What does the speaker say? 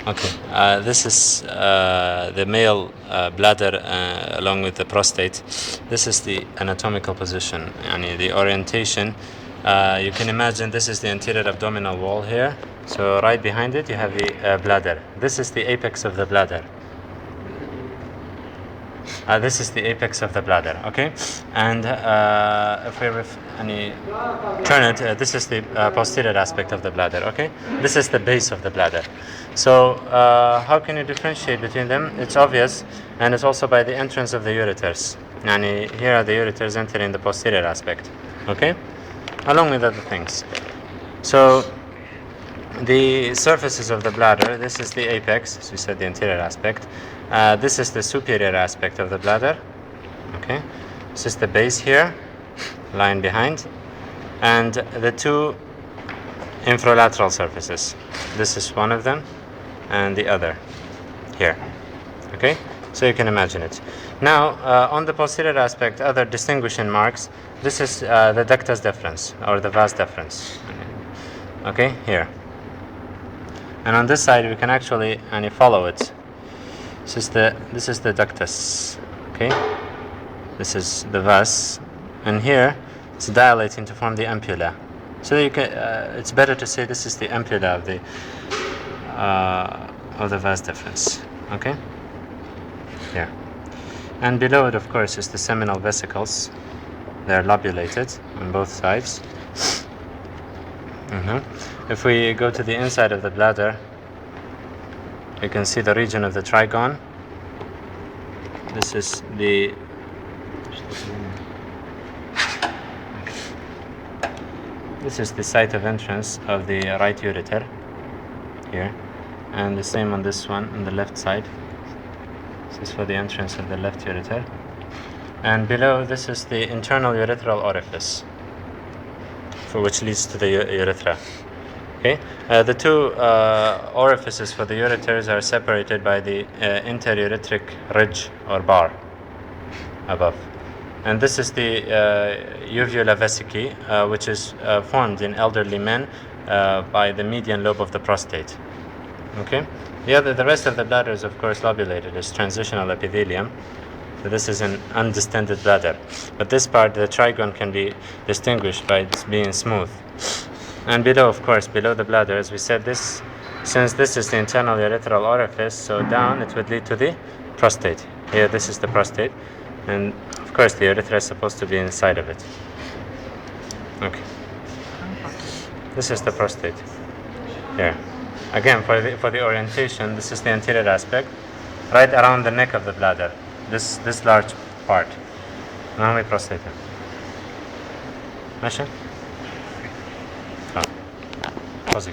Okay, this is the male bladder along with the prostate. This is the anatomical position, and the orientation. You can imagine this is the anterior abdominal wall here. So right behind it you have the bladder. This is the apex of the bladder. This is the apex of the bladder, okay? And if we turn it, this is the posterior aspect of the bladder, okay? This is the base of the bladder. So how can you differentiate between them? It's obvious, and it's also by the entrance of the ureters. And here are the ureters entering the posterior aspect, okay? Along with other things. So the surfaces of the bladder, this is the apex, as we said, the anterior aspect. This is the superior aspect of the bladder. Okay, this is the base here, lying behind, and the two infralateral surfaces. This is one of them, and the other here. Okay, so you can imagine it. Now, on the posterior aspect, other distinguishing marks. This is the ductus deferens or the vas deferens. Okay, here. And on this side, we can actually follow it. This is the ductus, okay? This is the vas, and here it's dilating to form the ampulla. So you can, it's better to say this is the ampulla of the vas deferens, okay? Here, and below it, of course, is the seminal vesicles. They're lobulated on both sides. If we go to the inside of the bladder, you can see the region of the trigone. This is the site of entrance of the right ureter here, and the same on this one on the left side. This is for the entrance of the left ureter, and below this is the internal urethral orifice, for which leads to the urethra. Okay, the two orifices for the ureters are separated by the interurethric ridge or bar above, and this is the uvula vesicae, which is formed in elderly men by the median lobe of the prostate. Okay, the rest of the bladder is of course lobulated. It's transitional epithelium. So this is an undistended bladder, but this part, the trigone, can be distinguished by being smooth. And below, of course, below the bladder, as we said, since this is the internal urethral orifice, so down it would lead to the prostate. Here, this is the prostate, and of course, the urethra is supposed to be inside of it. Okay. This is the prostate. Here, again, for the orientation, this is the anterior aspect, right around the neck of the bladder. This large part. Now we prostate. ماشي؟ خلاص.